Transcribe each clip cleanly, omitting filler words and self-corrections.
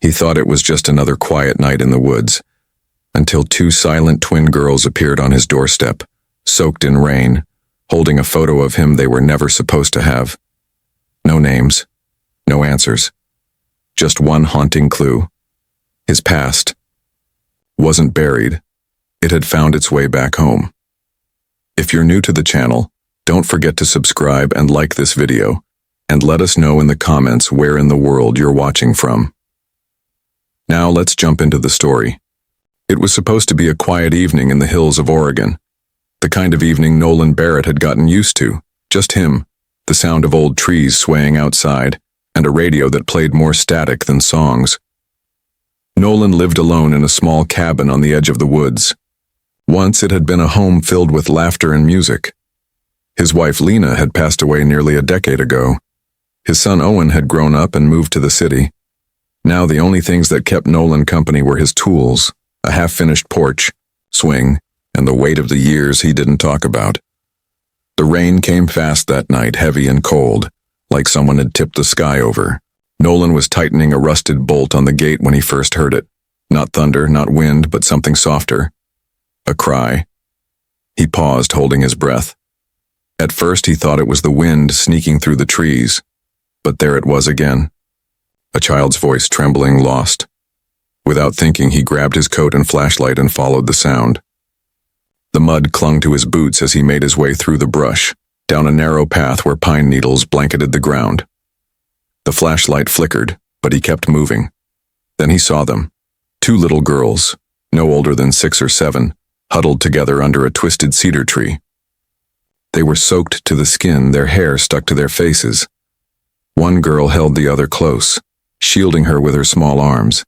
He thought it was just another quiet night in the woods, until two silent twin girls appeared on his doorstep, soaked in rain, holding a photo of him they were never supposed to have. No names, no answers. Just one haunting clue. His past wasn't buried. It had found its way back home. If you're new to the channel, don't forget to subscribe and like this video, and let us know in the comments where in the world you're watching from. Now let's jump into the story. It was supposed to be a quiet evening in the hills of Oregon. The kind of evening Nolan Barrett had gotten used to. Just him, the sound of old trees swaying outside, and a radio that played more static than songs. Nolan lived alone in a small cabin on the edge of the woods. Once it had been a home filled with laughter and music. His wife Lena had passed away nearly a decade ago. His son Owen had grown up and moved to the city. Now the only things that kept Nolan company were his tools, a half-finished porch, swing, and the weight of the years he didn't talk about. The rain came fast that night, heavy and cold, like someone had tipped the sky over. Nolan was tightening a rusted bolt on the gate when he first heard it. Not thunder, not wind, but something softer. A cry. He paused, holding his breath. At first he thought it was the wind sneaking through the trees, but there it was again. A child's voice, trembling, lost. Without thinking, he grabbed his coat and flashlight and followed the sound. The mud clung to his boots as he made his way through the brush, down a narrow path where pine needles blanketed the ground. The flashlight flickered, but he kept moving. Then he saw them. Two little girls, no older than 6 or 7, huddled together under a twisted cedar tree. They were soaked to the skin, their hair stuck to their faces. One girl held the other close, shielding her with her small arms.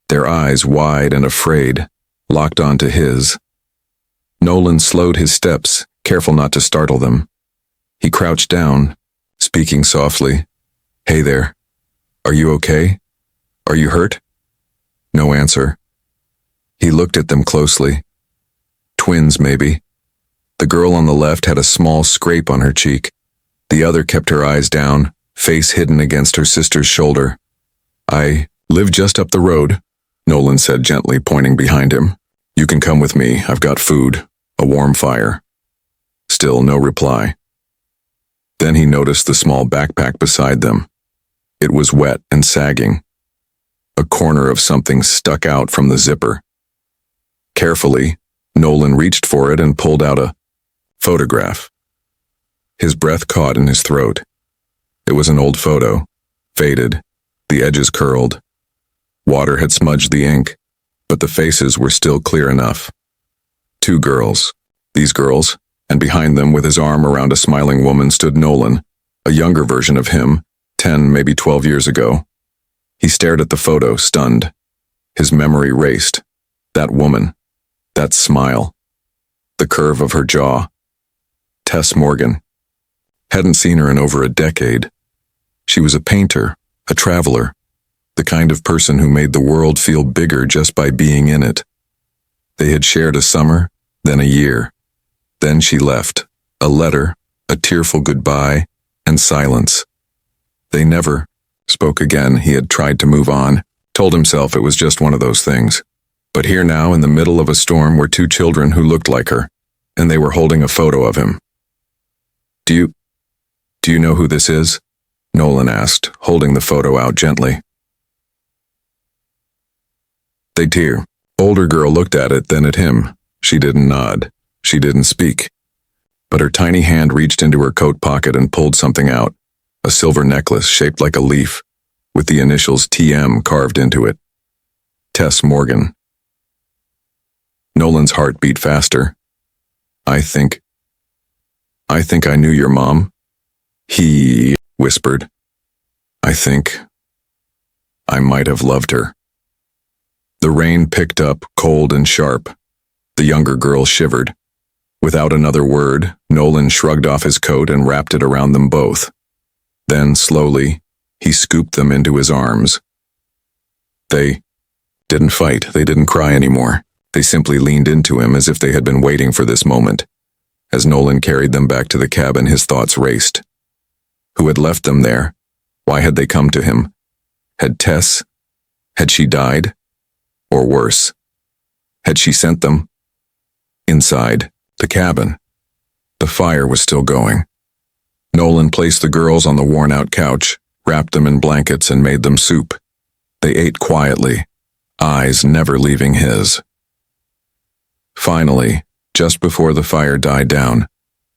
Their eyes, wide and afraid, locked onto his. Nolan slowed his steps, careful not to startle them. He crouched down, speaking softly. "Hey there. Are you okay? Are you hurt?" No answer. He looked at them closely. Twins, maybe. The girl on the left had a small scrape on her cheek. The other kept her eyes down, face hidden against her sister's shoulder. "I live just up the road," Nolan said gently, pointing behind him. "You can come with me. I've got food, a warm fire." Still no reply. Then he noticed the small backpack beside them. It was wet and sagging. A corner of something stuck out from the zipper. Carefully, Nolan reached for it and pulled out a photograph. His breath caught in his throat. It was an old photo, faded, the edges curled. Water had smudged the ink, but the faces were still clear enough. Two girls. These girls, and behind them with his arm around a smiling woman stood Nolan, a younger version of him, 10, maybe 12 years ago. He stared at the photo, stunned. His memory raced. That woman. That smile. The curve of her jaw. Tess Morgan. Hadn't seen her in over a decade. She was a painter, a traveler, the kind of person who made the world feel bigger just by being in it. They had shared a summer, then a year. Then she left. A letter, a tearful goodbye, and silence. They never spoke again. He had tried to move on, told himself it was just one of those things. But here now, in the middle of a storm, were two children who looked like her, and they were holding a photo of him. Do you know who this is?" Nolan asked, holding the photo out gently. They tear. Older girl looked at it, then at him. She didn't nod. She didn't speak. But her tiny hand reached into her coat pocket and pulled something out. A silver necklace shaped like a leaf, with the initials TM carved into it. Tess Morgan. Nolan's heart beat faster. I think I knew your mom," he whispered. I think I might have loved her." The rain picked up, cold and sharp. The younger girl shivered. Without another word, Nolan shrugged off his coat and wrapped it around them both. Then, slowly, he scooped them into his arms. They didn't fight, they didn't cry anymore. They simply leaned into him as if they had been waiting for this moment. As Nolan carried them back to the cabin, his thoughts raced. Who had left them there? Why had they come to him? Had Tess Had she died? Or worse, had she sent them? Inside the cabin, the fire was still going. Nolan placed the girls on the worn-out couch, wrapped them in blankets, and made them soup. They ate quietly, eyes never leaving his. Finally, just before the fire died down,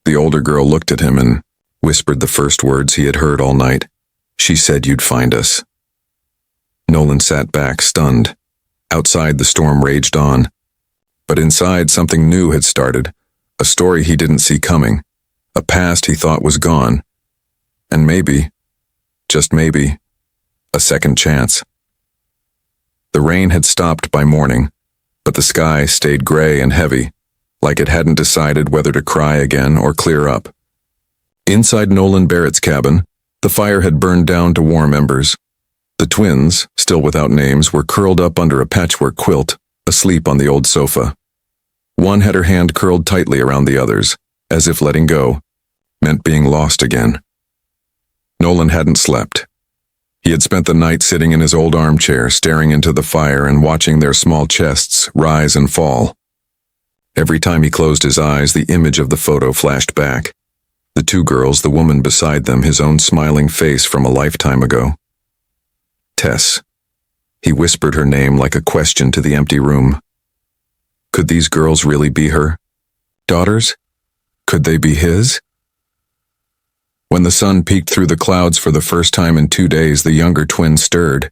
the older girl looked at him and whispered the first words he had heard all night. "She said you'd find us." Nolan sat back, stunned. Outside, the storm raged on. But inside, something new had started, a story he didn't see coming, a past he thought was gone, and maybe, just maybe, a second chance. The rain had stopped by morning, but the sky stayed gray and heavy, like it hadn't decided whether to cry again or clear up. Inside Nolan Barrett's cabin, the fire had burned down to warm embers. The twins, still without names, were curled up under a patchwork quilt, asleep on the old sofa. One had her hand curled tightly around the other's, as if letting go meant being lost again. Nolan hadn't slept. He had spent the night sitting in his old armchair, staring into the fire and watching their small chests rise and fall. Every time he closed his eyes, the image of the photo flashed back. The two girls, the woman beside them, his own smiling face from a lifetime ago. Tess. He whispered her name like a question to the empty room. Could these girls really be her daughters? Could they be his? When the sun peeked through the clouds for the first time in 2 days, the younger twin stirred.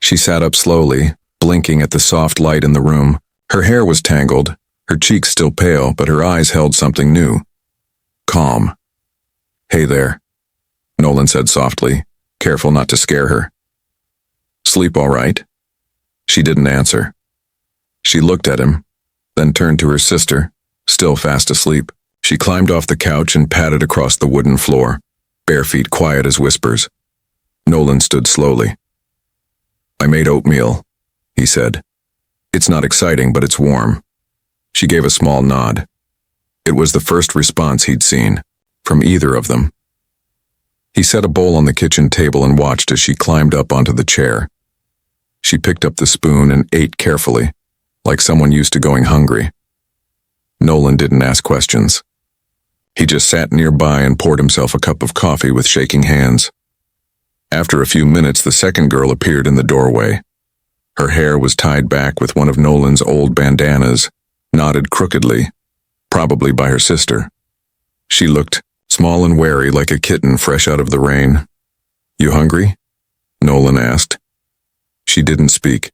She sat up slowly, blinking at the soft light in the room. Her hair was tangled, her cheeks still pale, but her eyes held something new. Calm. "Hey there," Nolan said softly, careful not to scare her. "Sleep all right?" She didn't answer. She looked at him, then turned to her sister, still fast asleep. She climbed off the couch and padded across the wooden floor, bare feet quiet as whispers. Nolan stood slowly. "I made oatmeal," he said. "It's not exciting, but it's warm." She gave a small nod. It was the first response he'd seen, from either of them. He set a bowl on the kitchen table and watched as she climbed up onto the chair. She picked up the spoon and ate carefully, like someone used to going hungry. Nolan didn't ask questions. He just sat nearby and poured himself a cup of coffee with shaking hands. After a few minutes, the second girl appeared in the doorway. Her hair was tied back with one of Nolan's old bandanas, knotted crookedly, probably by her sister. She looked small and wary, like a kitten fresh out of the rain. "You hungry?" Nolan asked. She didn't speak,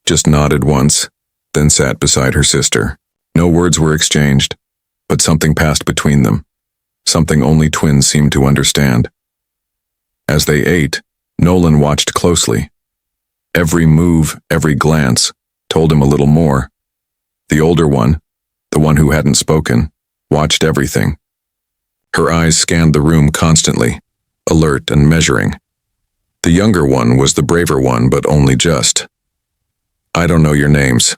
just nodded once, then sat beside her sister. No words were exchanged, but something passed between them, something only twins seemed to understand. As they ate, Nolan watched closely. Every move, every glance, told him a little more. The older one, the one who hadn't spoken, watched everything. Her eyes scanned the room constantly, alert and measuring. The younger one was the braver one, but only just. "I don't know your names,"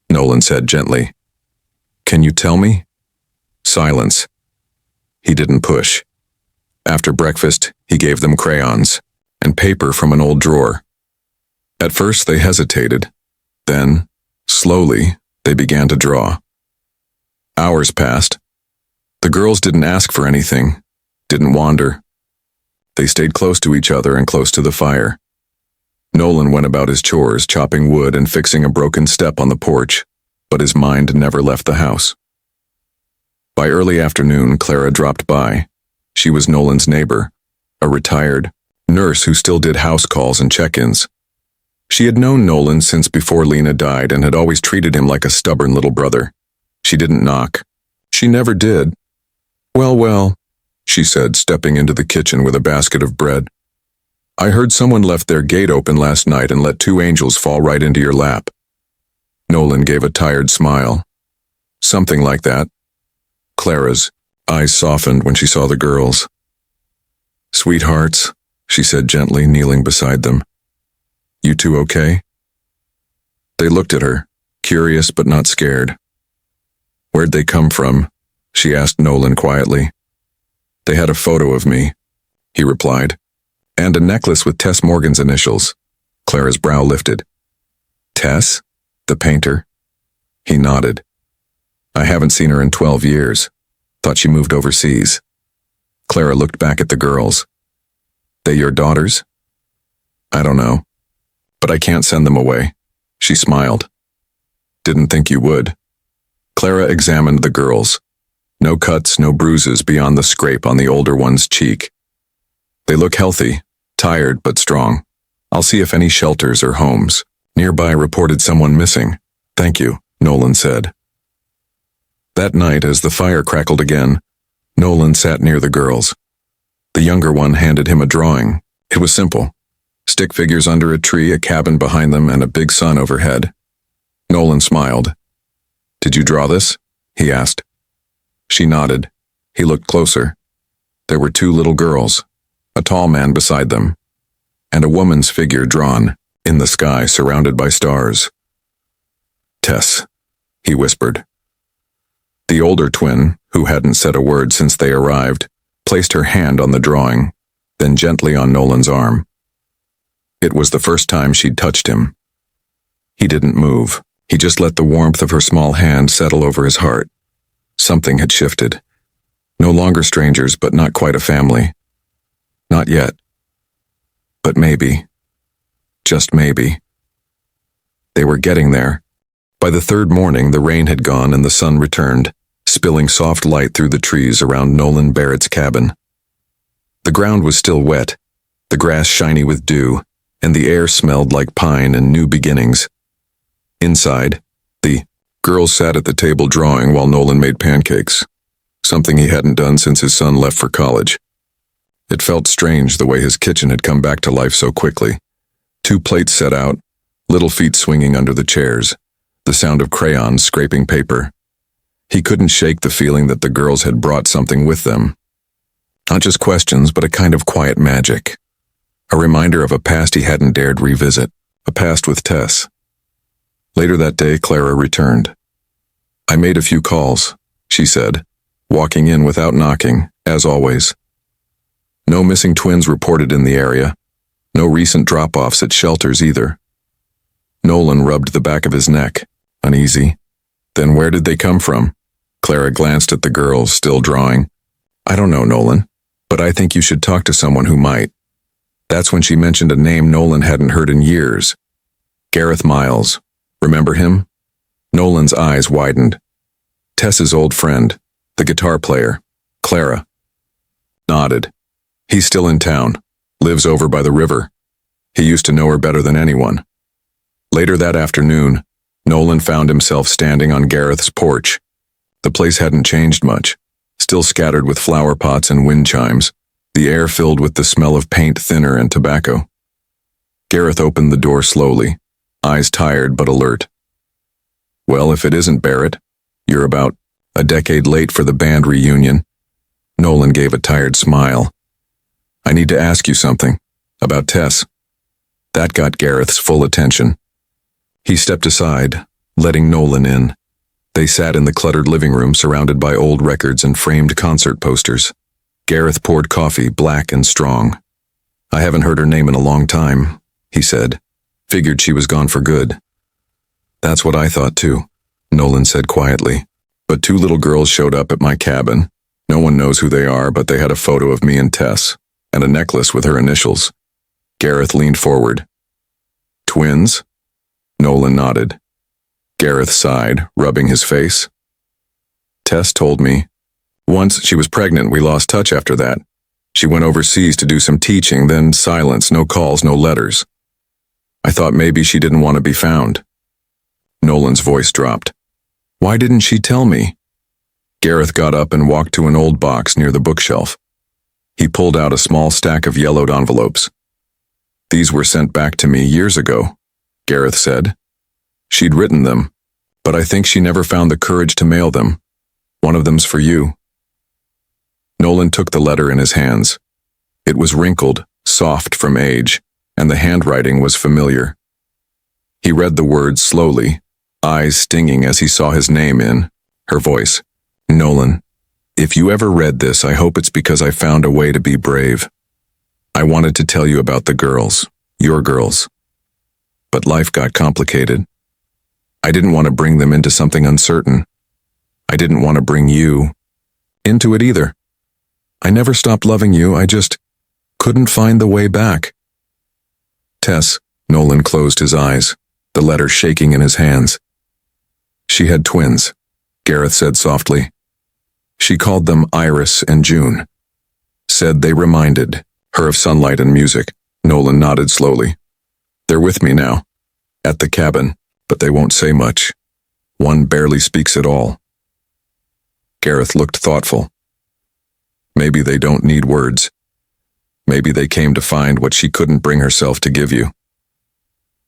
Nolan said gently. "Can you tell me?" Silence. He didn't push. After breakfast, he gave them crayons and paper from an old drawer. At first they hesitated. Then, slowly, they began to draw. Hours passed. The girls didn't ask for anything, didn't wander. They stayed close to each other and close to the fire. Nolan went about his chores, chopping wood and fixing a broken step on the porch, but his mind never left the house. By early afternoon, Clara dropped by. She was Nolan's neighbor, a retired nurse who still did house calls and check-ins. She had known Nolan since before Lena died and had always treated him like a stubborn little brother. She didn't knock. She never did. Well, she said, stepping into the kitchen with a basket of bread. "I heard someone left their gate open last night and let 2 angels fall right into your lap." Nolan gave a tired smile. "Something like that." Clara's eyes softened when she saw the girls. "Sweethearts," she said gently, kneeling beside them. "You two okay?" They looked at her, curious but not scared. "Where'd they come from?" she asked Nolan quietly. "They had a photo of me," he replied, "and a necklace with Tess Morgan's initials." Clara's brow lifted. Tess? The painter? He nodded. I haven't seen her in 12 years. Thought she moved overseas. Clara looked back at the girls. They your daughters? I don't know. But I can't send them away. She smiled. Didn't think you would. Clara examined the girls. No cuts, no bruises beyond the scrape on the older one's cheek. They look healthy, tired but strong. I'll see if any shelters or homes nearby reported someone missing. Thank you, Nolan said. That night, as the fire crackled again, Nolan sat near the girls. The younger one handed him a drawing. It was simple. Stick figures under a tree, a cabin behind them, and a big sun overhead. Nolan smiled. Did you draw this? He asked. She nodded. He looked closer. There were 2 little girls, a tall man beside them, and a woman's figure drawn in the sky surrounded by stars. Tess, he whispered. The older twin, who hadn't said a word since they arrived, placed her hand on the drawing, then gently on Nolan's arm. It was the first time she'd touched him. He didn't move. He just let the warmth of her small hand settle over his heart. Something had shifted. No longer strangers, but not quite a family. Not yet. But maybe. Just maybe. They were getting there. By the 3rd morning, the rain had gone and the sun returned, spilling soft light through the trees around Nolan Barrett's cabin. The ground was still wet, the grass shiny with dew, and the air smelled like pine and new beginnings. Inside, the girls sat at the table drawing while Nolan made pancakes, something he hadn't done since his son left for college. It felt strange the way his kitchen had come back to life so quickly. 2 plates set out, little feet swinging under the chairs, the sound of crayons scraping paper. He couldn't shake the feeling that the girls had brought something with them. Not just questions, but a kind of quiet magic. A reminder of a past he hadn't dared revisit, a past with Tess. Later that day, Clara returned. I made a few calls, she said, walking in without knocking, as always. No missing twins reported in the area. No recent drop-offs at shelters either. Nolan rubbed the back of his neck, uneasy. Then where did they come from? Clara glanced at the girls, still drawing. I don't know, Nolan, but I think you should talk to someone who might. That's when she mentioned a name Nolan hadn't heard in years. Gareth Miles. Remember him? Nolan's eyes widened. Tess's old friend, the guitar player, Clara. Nodded. He's still in town, lives over by the river. He used to know her better than anyone. Later that afternoon, Nolan found himself standing on Gareth's porch. The place hadn't changed much, still scattered with flower pots and wind chimes, the air filled with the smell of paint thinner and tobacco. Gareth opened the door slowly, eyes tired but alert. Well, if it isn't Barrett, you're about a decade late for the band reunion. Nolan gave a tired smile. I need to ask you something, about Tess. That got Gareth's full attention. He stepped aside, letting Nolan in. They sat in the cluttered living room surrounded by old records and framed concert posters. Gareth poured coffee, black and strong. I haven't heard her name in a long time, he said. Figured she was gone for good. That's what I thought too, Nolan said quietly. But 2 little girls showed up at my cabin. No one knows who they are, but they had a photo of me and Tess, and a necklace with her initials. Gareth leaned forward. Twins? Nolan nodded. Gareth sighed, rubbing his face. Tess told me. Once she was pregnant, we lost touch after that. She went overseas to do some teaching, then silence, no calls, no letters. I thought maybe she didn't want to be found. Nolan's voice dropped. Why didn't she tell me? Gareth got up and walked to an old box near the bookshelf. He pulled out a small stack of yellowed envelopes. These were sent back to me years ago, Gareth said. She'd written them, but I think she never found the courage to mail them. One of them's for you. Nolan took the letter in his hands. It was wrinkled, soft from age, and the handwriting was familiar. He read the words slowly, eyes stinging as he saw his name in, her voice. Nolan, if you ever read this, I hope it's because I found a way to be brave. I wanted to tell you about the girls, your girls. But life got complicated. I didn't want to bring them into something uncertain. I didn't want to bring you into it either. I never stopped loving you, I just couldn't find the way back. Tess, Nolan closed his eyes, the letter shaking in his hands. She had twins, Gareth said softly. She called them Iris and June. Said they reminded her of sunlight and music. Nolan nodded slowly. They're with me now, at the cabin, but they won't say much. One barely speaks at all. Gareth looked thoughtful. Maybe they don't need words. Maybe they came to find what she couldn't bring herself to give you.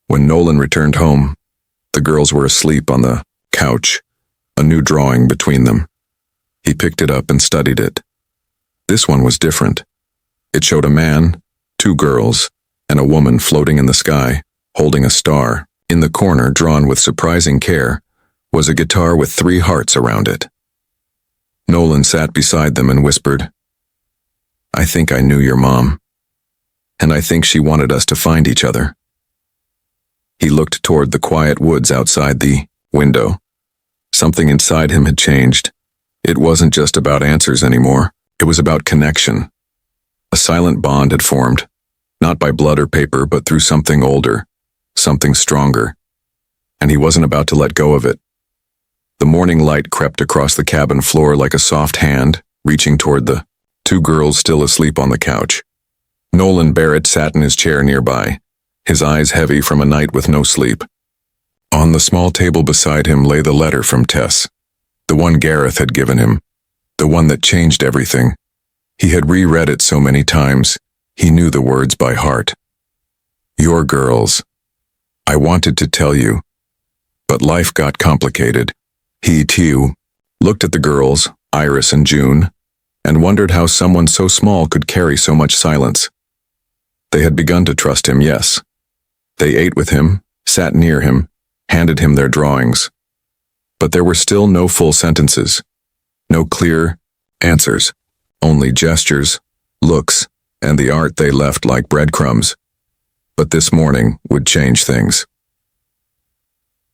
When Nolan returned home, the girls were asleep on the couch, a new drawing between them. He picked it up and studied it. This one was different. It showed a man, two girls, and a woman floating in the sky, holding a star. In the corner, drawn with surprising care, was a guitar with 3 hearts around it. Nolan sat beside them and whispered, I think I knew your mom, and I think she wanted us to find each other. He looked toward the quiet woods outside the window. Something inside him had changed. It wasn't just about answers anymore. It was about connection. A silent bond had formed, not by blood or paper, but through something older, something stronger. And he wasn't about to let go of it. The morning light crept across the cabin floor like a soft hand, reaching toward the 2 girls still asleep on the couch. Nolan Barrett sat in his chair nearby, his eyes heavy from a night with no sleep. On the small table beside him lay the letter from Tess, the one Gareth had given him, the one that changed everything. He had reread it so many times, he knew the words by heart. Your girls. I wanted to tell you, but life got complicated. He, too, looked at the girls, Iris and June, and wondered how someone so small could carry so much silence. They had begun to trust him, yes. They ate with him, sat near him, handed him their drawings. But there were still no full sentences, no clear answers, only gestures, looks, and the art they left like breadcrumbs. But this morning would change things.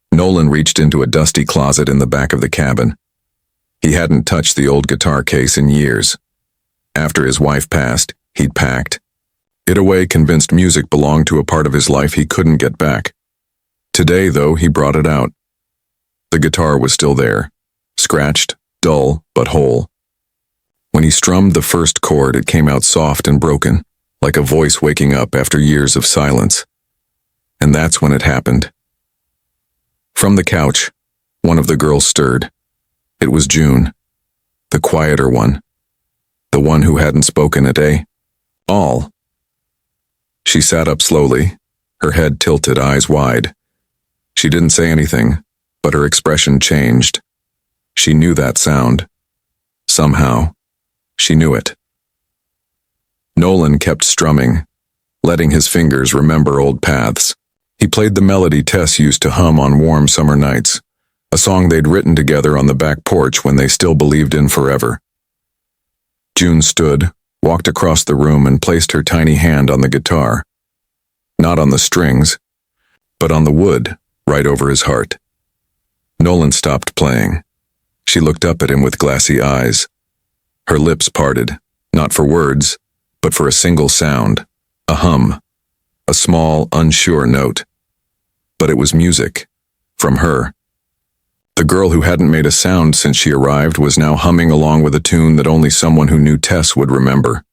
Nolan reached into a dusty closet in the back of the cabin. He hadn't touched the old guitar case in years. After his wife passed, he'd packed it away, convinced music belonged to a part of his life he couldn't get back. Today, though, he brought it out. The guitar was still there, scratched, dull, but whole. When he strummed the first chord, it came out soft and broken, like a voice waking up after years of silence. And that's when it happened. From the couch, one of the girls stirred. It was June, the quieter one, the one who hadn't spoken at all. She sat up slowly, her head tilted, eyes wide. She didn't say anything, but her expression changed. She knew that sound. Somehow, she knew it. Nolan kept strumming, letting his fingers remember old paths. He played the melody Tess used to hum on warm summer nights, a song they'd written together on the back porch when they still believed in forever. June stood, walked across the room and placed her tiny hand on the guitar. Not on the strings, but on the wood, right over his heart. Nolan stopped playing. She looked up at him with glassy eyes. Her lips parted, not for words, but for a single sound, a hum, a small, unsure note. But it was music, from her. The girl who hadn't made a sound since she arrived was now humming along with a tune that only someone who knew Tess would remember.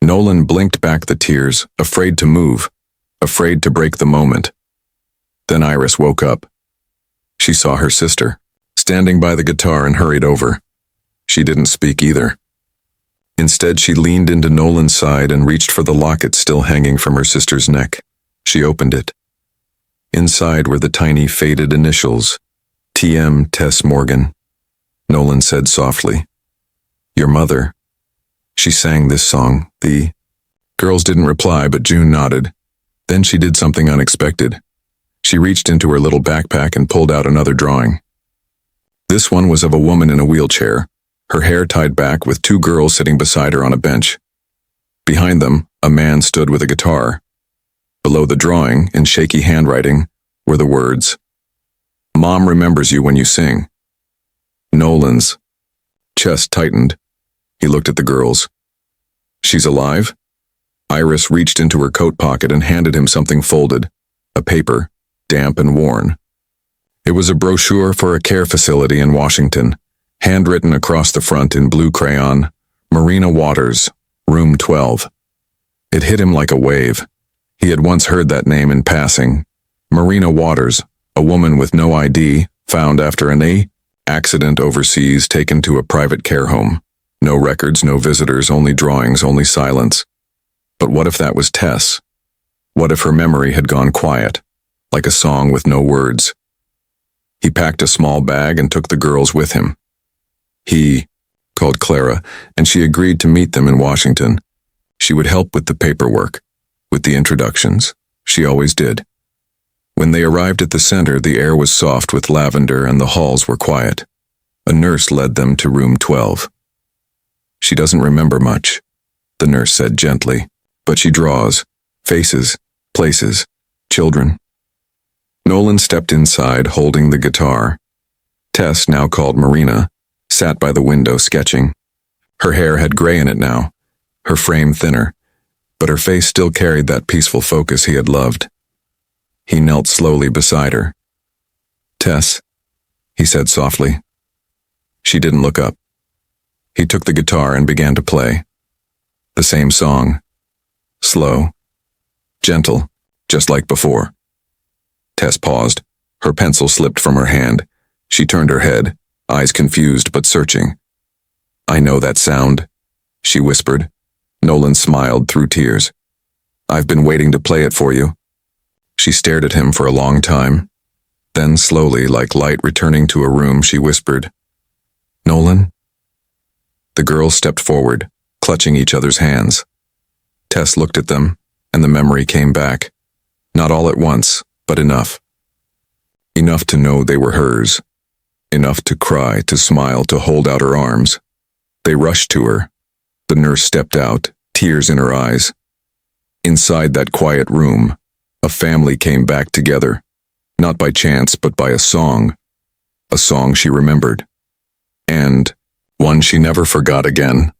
Nolan blinked back the tears, afraid to move, afraid to break the moment. Then Iris woke up. She saw her sister, standing by the guitar, and hurried over. She didn't speak either. Instead, she leaned into Nolan's side and reached for the locket still hanging from her sister's neck. She opened it. Inside were the tiny faded initials, TM Tess Morgan. Nolan said softly, "Your mother." She sang this song, the girls didn't reply, but June nodded. Then she did something unexpected. She reached into her little backpack and pulled out another drawing. This one was of a woman in a wheelchair, her hair tied back, with 2 girls sitting beside her on a bench. Behind them, a man stood with a guitar. Below the drawing, in shaky handwriting, were the words, "Mom remembers you when you sing." Nolan's chest tightened. He looked at the girls. "She's alive?" Iris reached into her coat pocket and handed him something folded, a paper, damp and worn. It was a brochure for a care facility in Washington, handwritten across the front in blue crayon, Marina Waters, room 12. It hit him like a wave. He had once heard that name in passing. Marina Waters, a woman with no ID, found after an accident overseas, taken to a private care home. No records, no visitors, only drawings, only silence. But what if that was Tess? What if her memory had gone quiet, like a song with no words? He packed a small bag and took the girls with him. He called Clara, and she agreed to meet them in Washington. She would help with the paperwork, with the introductions. She always did. When they arrived at the center, the air was soft with lavender and the halls were quiet. A nurse led them to room 12. "She doesn't remember much," the nurse said gently, "but she draws. Faces, places, children." Nolan stepped inside, holding the guitar. Tess, now called Marina, sat by the window sketching. Her hair had gray in it now, her frame thinner, but her face still carried that peaceful focus he had loved. He knelt slowly beside her. "Tess," he said softly. She didn't look up. He took the guitar and began to play. The same song. Slow. Gentle, just like before. Tess paused. Her pencil slipped from her hand. She turned her head, eyes confused but searching. "I know that sound," she whispered. Nolan smiled through tears. "I've been waiting to play it for you." She stared at him for a long time. Then slowly, like light returning to a room, she whispered, "Nolan?" The girls stepped forward, clutching each other's hands. Tess looked at them, and the memory came back. Not all at once, but enough. Enough to know they were hers. Enough to cry, to smile, to hold out her arms. They rushed to her. The nurse stepped out, tears in her eyes. Inside that quiet room, a family came back together. Not by chance, but by a song. A song she remembered. And one she never forgot again.